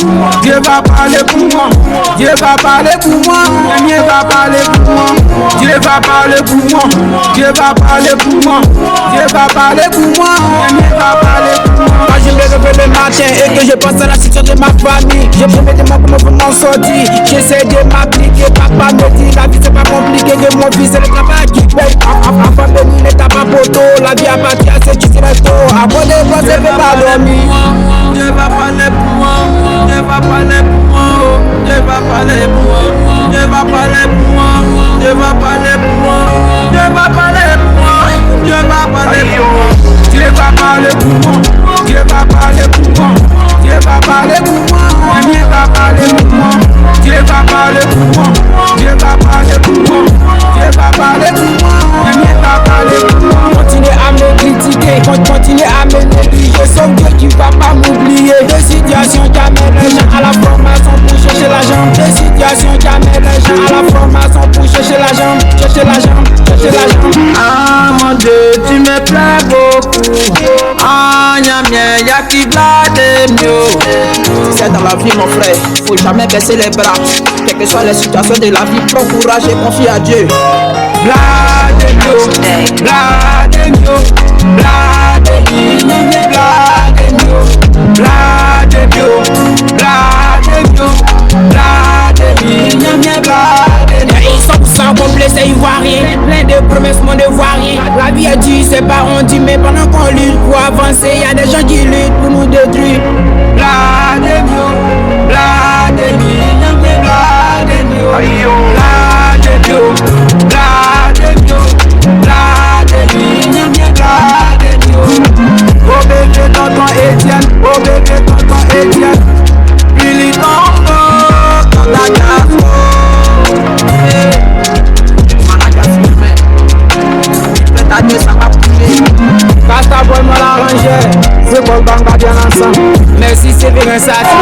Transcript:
moi. Dieu va parler pour moi. Dieu va parler pour moi. Dieu va parler pour moi. Dieu va parler pour moi. Dieu va parler pour moi. Dieu va parler pour moi. Dieu va parler pour moi. Quand je me réveille le matin et que je pense à la situation de ma famille, je promets de moi comment m'en sortir. J'essaie de m'appliquer. Papa me dit la vie c'est pas compliqué. Que mon fils c'est le travail qui paye. Avant de venir les tabac poteau. La vie à partir c'est qui c'est le taux. Avant de voir c'est pas dormir. Dieu va parler pour moi. Dieu va parler pour moi. Dieu va parler pour moi. Dieu va parler pour moi. Dieu va parler pour moi. Dieu va parler pour moi. Dieu va parler pour moi. Dieu va parler pour moi. Dieu va parler pour moi. Dieu va parler pour moi. Dieu va parler pour moi. Dieu va parler pour moi. Dieu va parler pour moi. Dieu va parler pour moi. Dieu va parler pour moi. Continuez à me critiquer, continuez à me négliger. Sauf Dieu qui va pas m'oublier. Des situations qui amènent les gens à la formation pour chercher l'argent. Des situations qui amènent les gens à la formation pour chercher l'argent. Chercher l'argent, chercher l'argent. Ah mon Dieu, tu me plais beaucoup. Ah nyamie, y'a qui blade mieux. C'est dans la vie mon frère, faut jamais baisser les bras. Quelles que soient les situations de la vie, prends courage et confie à Dieu. Blade mieux, blade mieux, blade mieux, blade mieux, blade mieux, blade mieux, blade mieux, blade mieux. Ils sont sans complexe et ivoiriens, plein de promesses mon devoirien. La vie est dure, c'est pas on dit, mais pendant qu'on lutte pour avancer, y a des gens qui luttent pour nous détruire. Blade mieux, blade mieux, blade mieux, blade mieux, blade mieux, blade mieux, blade mieux. Oh bébé tonton Etienne, oh bébé tonton Etienne, Billy Tongo, Tandagasko. Ça va bouger. Casta boy moi l'arranger. C'est bon banga bien ensemble. Merci c'est bien ça. C'est